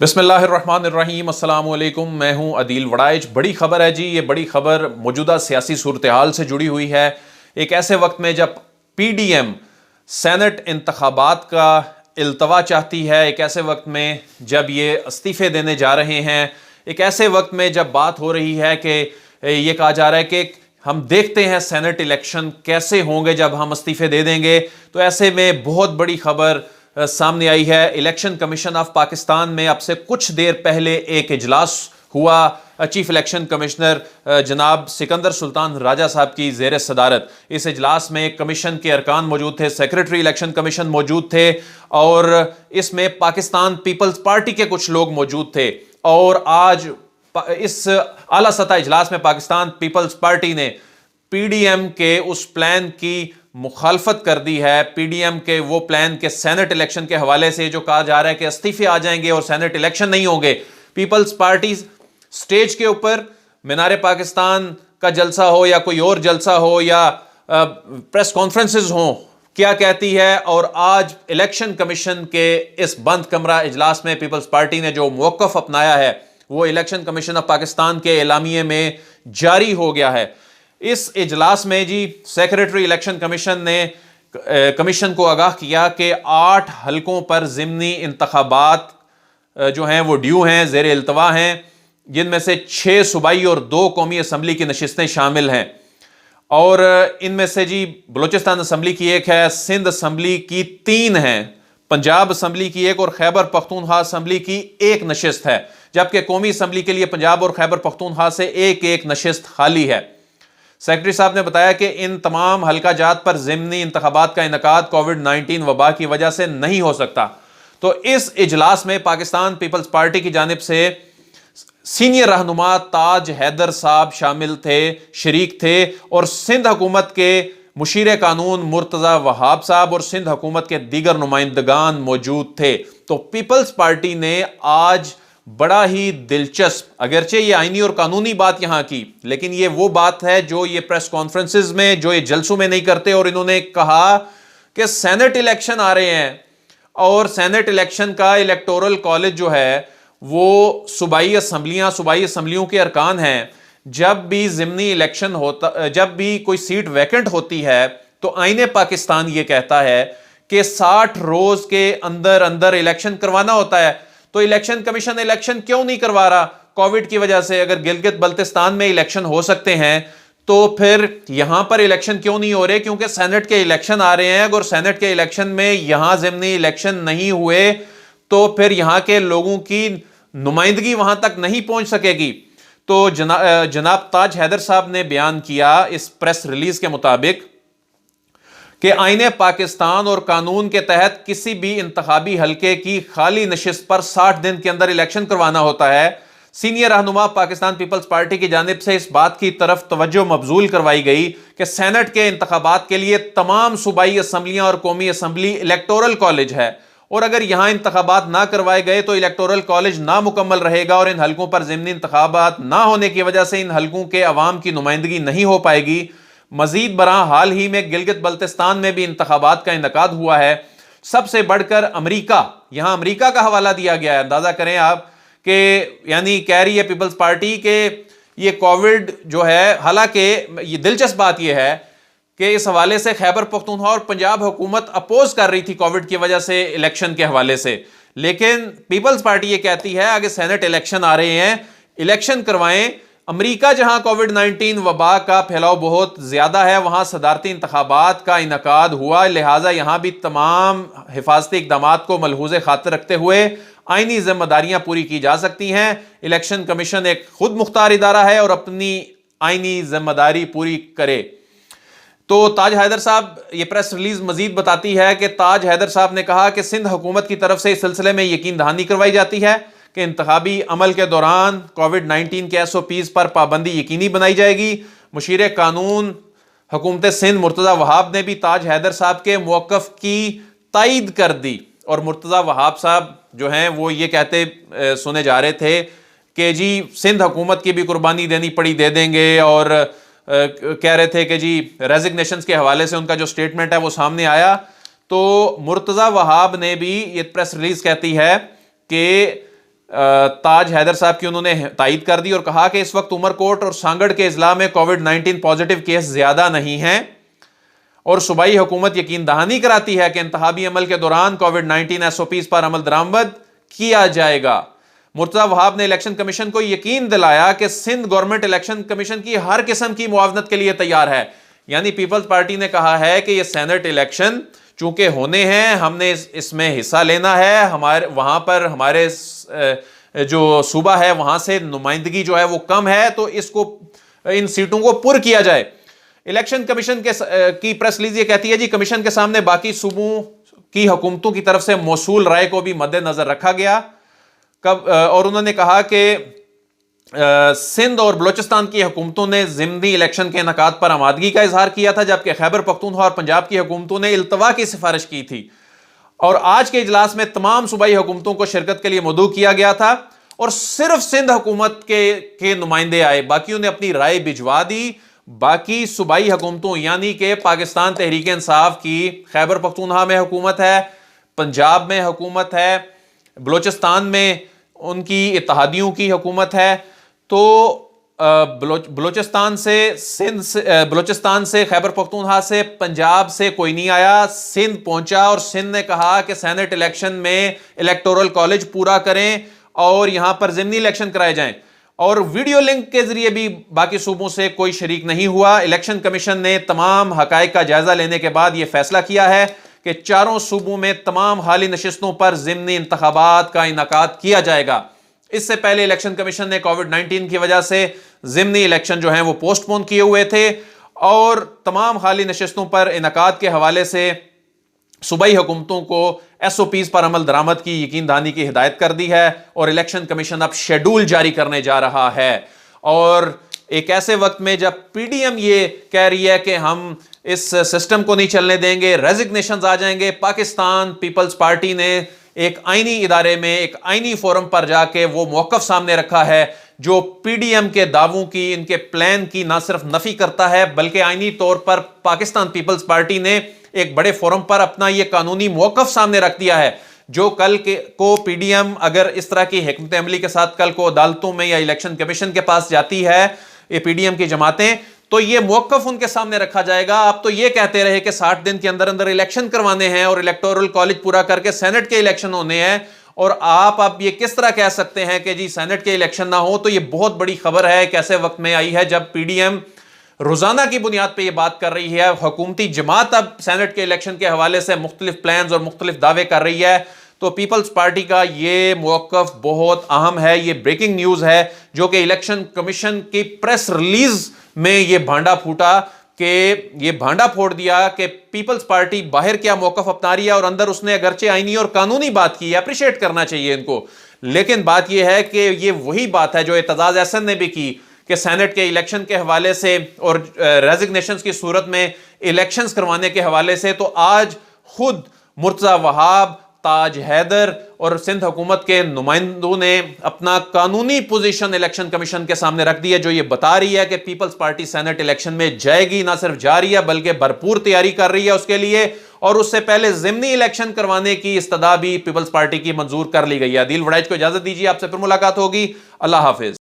بسم اللہ الرحمن الرحیم، السلام علیکم۔ میں ہوں عدیل وڑائچ۔ بڑی خبر ہے جی، یہ بڑی خبر موجودہ سیاسی صورتحال سے جڑی ہوئی ہے۔ ایک ایسے وقت میں جب پی ڈی ایم سینٹ انتخابات کا التوا چاہتی ہے، ایک ایسے وقت میں جب یہ استعفے دینے جا رہے ہیں، ایک ایسے وقت میں جب بات ہو رہی ہے کہ یہ کہا جا رہا ہے کہ ہم دیکھتے ہیں سینٹ الیکشن کیسے ہوں گے جب ہم استعفے دے دیں گے، تو ایسے میں بہت بڑی خبر سامنے آئی ہے۔ الیکشن کمیشن آف پاکستان میں اب سے کچھ دیر پہلے ایک اجلاس ہوا چیف الیکشن کمشنر جناب سکندر سلطان راجہ صاحب کی زیر صدارت۔ اس اجلاس میں کمیشن کے ارکان موجود تھے، سیکریٹری الیکشن کمیشن موجود تھے، اور اس میں پاکستان پیپلز پارٹی کے کچھ لوگ موجود تھے۔ اور آج اس اعلیٰ سطح اجلاس میں پاکستان پیپلز پارٹی نے پی ڈی ایم کے اس پلان کی مخالفت کر دی ہے۔ پی ڈی ایم کے وہ پلان کے سینٹ الیکشن کے حوالے سے جو کہا جا رہا ہے کہ استعفے آ جائیں گے اور سینٹ الیکشن نہیں ہوں گے، پیپلز پارٹی سٹیج کے اوپر مینار پاکستان کا جلسہ ہو یا کوئی اور جلسہ ہو یا پریس کانفرنسز ہوں، کیا کہتی ہے؟ اور آج الیکشن کمیشن کے اس بند کمرہ اجلاس میں پیپلز پارٹی نے جو موقف اپنایا ہے وہ الیکشن کمیشن آف پاکستان کے اعلامیے میں جاری ہو گیا ہے۔ اس اجلاس میں جی سیکریٹری الیکشن کمیشن نے کمیشن کو آگاہ کیا کہ 8 حلقوں پر ضمنی انتخابات جو ہیں وہ ڈیو ہیں، زیر التوا ہیں، جن میں سے 6 صوبائی اور 2 قومی اسمبلی کی نشستیں شامل ہیں۔ اور ان میں سے جی بلوچستان اسمبلی کی 1 ہے، سندھ اسمبلی کی 3 ہیں، پنجاب اسمبلی کی 1 اور خیبر پختونخوا اسمبلی کی 1 نشست ہے، جبکہ قومی اسمبلی کے لیے پنجاب اور خیبر پختونخوا سے 1 نشست خالی ہے۔ سیکرٹری صاحب نے بتایا کہ ان تمام حلقہ جات پر ضمنی انتخابات کا انعقاد کووڈ-19 وبا کی وجہ سے نہیں ہو سکتا۔ تو اس اجلاس میں پاکستان پیپلز پارٹی کی جانب سے سینئر رہنما تاج حیدر صاحب شامل تھے، شریک تھے، اور سندھ حکومت کے مشیر قانون مرتضی وہاب صاحب اور سندھ حکومت کے دیگر نمائندگان موجود تھے۔ تو پیپلز پارٹی نے آج بڑا ہی دلچسپ، اگرچہ یہ آئینی اور قانونی بات یہاں کی، لیکن یہ وہ بات ہے جو یہ پریس کانفرنسز میں، جو یہ جلسوں میں نہیں کرتے، اور انہوں نے کہا کہ سینٹ الیکشن آ رہے ہیں اور سینٹ الیکشن کا الیکٹورل کالج جو ہے وہ صوبائی اسمبلیوں کے ارکان ہیں۔ جب بھی ضمنی الیکشن ہوتا، جب بھی کوئی سیٹ ویکنٹ ہوتی ہے تو آئین پاکستان یہ کہتا ہے کہ 60 روز کے اندر الیکشن کروانا ہوتا ہے۔ تو الیکشن کمیشن الیکشن کیوں نہیں کروا رہا کووڈ کی وجہ سے؟ اگر گلگت بلتستان میں الیکشن ہو سکتے ہیں تو پھر یہاں پر الیکشن کیوں نہیں ہو رہے؟ کیونکہ سینٹ کے الیکشن آ رہے ہیں، اگر سینٹ کے الیکشن میں یہاں ضمنی الیکشن نہیں ہوئے تو پھر یہاں کے لوگوں کی نمائندگی وہاں تک نہیں پہنچ سکے گی۔ تو جناب تاج حیدر صاحب نے بیان کیا اس پریس ریلیز کے مطابق کہ آئین پاکستان اور قانون کے تحت کسی بھی انتخابی حلقے کی خالی نشست پر 60 دن کے اندر الیکشن کروانا ہوتا ہے۔ سینئر رہنما پاکستان پیپلز پارٹی کی جانب سے اس بات کی طرف توجہ مبذول کروائی گئی کہ سینٹ کے انتخابات کے لیے تمام صوبائی اسمبلیاں اور قومی اسمبلی الیکٹورل کالج ہے، اور اگر یہاں انتخابات نہ کروائے گئے تو الیکٹورل کالج نامکمل رہے گا، اور ان حلقوں پر ضمنی انتخابات نہ ہونے کی وجہ سے ان حلقوں کے عوام کی نمائندگی نہیں ہو پائے گی۔ مزید برآں حال ہی میں گلگت بلتستان میں بھی انتخابات کا انعقاد ہوا ہے۔ سب سے بڑھ کر امریکہ، یہاں امریکہ کا حوالہ دیا گیا ہے۔ اندازہ کریں آپ کہ یعنی کہہ رہی ہے پیپلز پارٹی کہ یہ کووڈ جو ہے، حالانکہ یہ دلچسپ بات یہ ہے کہ اس حوالے سے خیبر پختونخوا اور پنجاب حکومت اپوز کر رہی تھی کووڈ کی وجہ سے الیکشن کے حوالے سے، لیکن پیپلز پارٹی یہ کہتی ہے اگر سینٹ الیکشن آ رہے ہیں، الیکشن کروائیں۔ امریکہ جہاں کووڈ-19 وبا کا پھیلاؤ بہت زیادہ ہے، وہاں صدارتی انتخابات کا انعقاد ہوا، لہٰذا یہاں بھی تمام حفاظتی اقدامات کو ملحوظ خاطر رکھتے ہوئے آئینی ذمہ داریاں پوری کی جا سکتی ہیں۔ الیکشن کمیشن ایک خود مختار ادارہ ہے اور اپنی آئینی ذمہ داری پوری کرے۔ تو تاج حیدر صاحب، یہ پریس ریلیز مزید بتاتی ہے کہ تاج حیدر صاحب نے کہا کہ سندھ حکومت کی طرف سے اس سلسلے میں یقین دہانی کروائی جاتی ہے کہ انتخابی عمل کے دوران کووڈ-19 کے SOPs پر پابندی یقینی بنائی جائے گی۔ مشیر قانون حکومت سندھ مرتضی وہاب نے بھی تاج حیدر صاحب کے موقف کی تائید کر دی، اور مرتضی وہاب صاحب جو ہیں وہ یہ کہتے سنے جا رہے تھے کہ جی سندھ حکومت کی بھی قربانی دینی پڑی دے دیں گے، اور کہہ رہے تھے کہ جی ریزگنیشنز کے حوالے سے ان کا جو سٹیٹمنٹ ہے وہ سامنے آیا۔ تو مرتضی وہاب نے بھی، یہ پریس ریلیز کہتی ہے کہ تاج حیدر صاحب کی انہوں نے تائید کر دی اور کہا کہ اس وقت عمر کوٹ اور سانگڑ کے اضلاع میں کووڈ-19 پازیٹیو کیس زیادہ نہیں ہیں اور صوبائی حکومت یقین دہانی کراتی ہے کہ انتخابی عمل کے دوران کووڈ-19 SOPs پر عمل درآمد کیا جائے گا۔ مرتضی وہاب نے الیکشن کمیشن کو یقین دلایا کہ سندھ گورنمنٹ الیکشن کمیشن کی ہر قسم کی معاونت کے لیے تیار ہے۔ یعنی پیپلز پارٹی نے کہا ہے کہ یہ سینٹ الیکشن چونکہ ہونے ہیں، ہم نے اس میں حصہ لینا ہے، وہاں پر ہمارے جو صوبہ ہے وہاں سے نمائندگی جو ہے وہ کم ہے، تو اس کو ان سیٹوں کو پر کیا جائے۔ الیکشن کمیشن کی پریس ریلیز یہ کہتی ہے جی کمیشن کے سامنے باقی صوبوں کی حکومتوں کی طرف سے موصول رائے کو بھی مد نظر رکھا گیا، اور انہوں نے کہا کہ سندھ اور بلوچستان کی حکومتوں نے ضمنی الیکشن کے انعقاد پر آمادگی کا اظہار کیا تھا، جبکہ خیبر پختونخوا اور پنجاب کی حکومتوں نے التوا کی سفارش کی تھی۔ اور آج کے اجلاس میں تمام صوبائی حکومتوں کو شرکت کے لیے مدعو کیا گیا تھا اور صرف سندھ حکومت کے نمائندے آئے، باقیوں نے اپنی رائے بھجوا دی۔ باقی صوبائی حکومتوں یعنی کہ پاکستان تحریک انصاف کی خیبر پختونخوا میں حکومت ہے، پنجاب میں حکومت ہے، بلوچستان میں ان کی اتحادیوں کی حکومت ہے، تو بلوچستان سے خیبر پختونخوا سے پنجاب سے کوئی نہیں آیا۔ سندھ پہنچا اور سندھ نے کہا کہ سینٹ الیکشن میں الیکٹورل کالج پورا کریں اور یہاں پر ضمنی الیکشن کرائے جائیں، اور ویڈیو لنک کے ذریعے بھی باقی صوبوں سے کوئی شریک نہیں ہوا۔ الیکشن کمیشن نے تمام حقائق کا جائزہ لینے کے بعد یہ فیصلہ کیا ہے کہ چاروں صوبوں میں تمام حالی نشستوں پر ضمنی انتخابات کا انعقاد کیا جائے گا۔ اس سے پہلے الیکشن کمیشن نے کووڈ-19 کی وجہ سے ضمنی الیکشن جو ہیں وہ پوسٹ پون کیے ہوئے تھے، اور تمام حالی نشستوں پر انعقاد کے حوالے سے صوبائی حکومتوں کو SOPs پر عمل درآمد کی یقین دہانی کی ہدایت کر دی ہے، اور الیکشن کمیشن اب شیڈول جاری کرنے جا رہا ہے۔ اور ایک ایسے وقت میں جب PDM یہ کہہ رہی ہے کہ ہم اس سسٹم کو نہیں چلنے دیں گے، ریزگنیشنز آ جائیں گے، پاکستان پیپلز پارٹی نے ایک آئینی ادارے میں ایک آئینی فورم پر جا کے وہ موقف سامنے رکھا ہے جو PDM کے دعووں کی، ان کے پلان کی نہ صرف نفی کرتا ہے بلکہ آئینی طور پر پاکستان پیپلز پارٹی نے ایک بڑے فورم پر اپنا یہ قانونی موقف سامنے رکھ دیا ہے، جو کل کو PDM اگر اس طرح کی حکمت عملی کے ساتھ کل کو عدالتوں میں یا الیکشن کمیشن کے پاس جاتی ہے یہ PDM کی جماعتیں، تو یہ موقف ان کے سامنے رکھا جائے گا۔ آپ تو یہ کہتے رہے کہ 60 دن کے اندر اندر الیکشن کروانے ہیں اور الیکٹورل کالج پورا کر کے سینٹ کے الیکشن ہونے ہیں، اور آپ اب یہ کس طرح کہہ سکتے ہیں کہ جی سینٹ کے الیکشن نہ ہو؟ تو یہ بہت بڑی خبر ہے، ایک ایسے وقت میں آئی ہے جب PDM روزانہ کی بنیاد پہ یہ بات کر رہی ہے، حکومتی جماعت اب سینٹ کے الیکشن کے حوالے سے مختلف پلانز اور مختلف دعوے کر رہی ہے۔ تو پیپلز پارٹی کا یہ موقف بہت اہم ہے، یہ بریکنگ نیوز ہے جو کہ الیکشن کمیشن کی پریس ریلیز میں یہ بھانڈا پھوٹا، کہ یہ بھانڈا پھوڑ دیا کہ پیپلز پارٹی باہر کیا موقف اپنا رہی ہے اور اندر اس نے اگرچہ آئینی اور قانونی بات کی ہے، اپریشیٹ کرنا چاہیے ان کو، لیکن بات یہ ہے کہ یہ وہی بات ہے جو اعتزاز احسن نے بھی کی کہ سینٹ کے الیکشن کے حوالے سے اور ریزگنیشنز کی صورت میں الیکشنز کروانے کے حوالے سے تو آج خود مرتضی وہاب، تاج حیدر اور سندھ حکومت کے نمائندوں نے اپنا قانونی پوزیشن الیکشن کمیشن کے سامنے رکھ دی ہے، جو یہ بتا رہی ہے کہ پیپلز پارٹی سینٹ الیکشن میں جائے گی، نہ صرف جا رہی ہے بلکہ بھرپور تیاری کر رہی ہے اس کے لیے، اور اس سے پہلے ضمنی الیکشن کروانے کی استدعا بھی پیپلز پارٹی کی منظور کر لی گئی ہے۔ عدیل وڑائچ کو اجازت دیجیے، آپ سے پھر ملاقات ہوگی، اللہ حافظ۔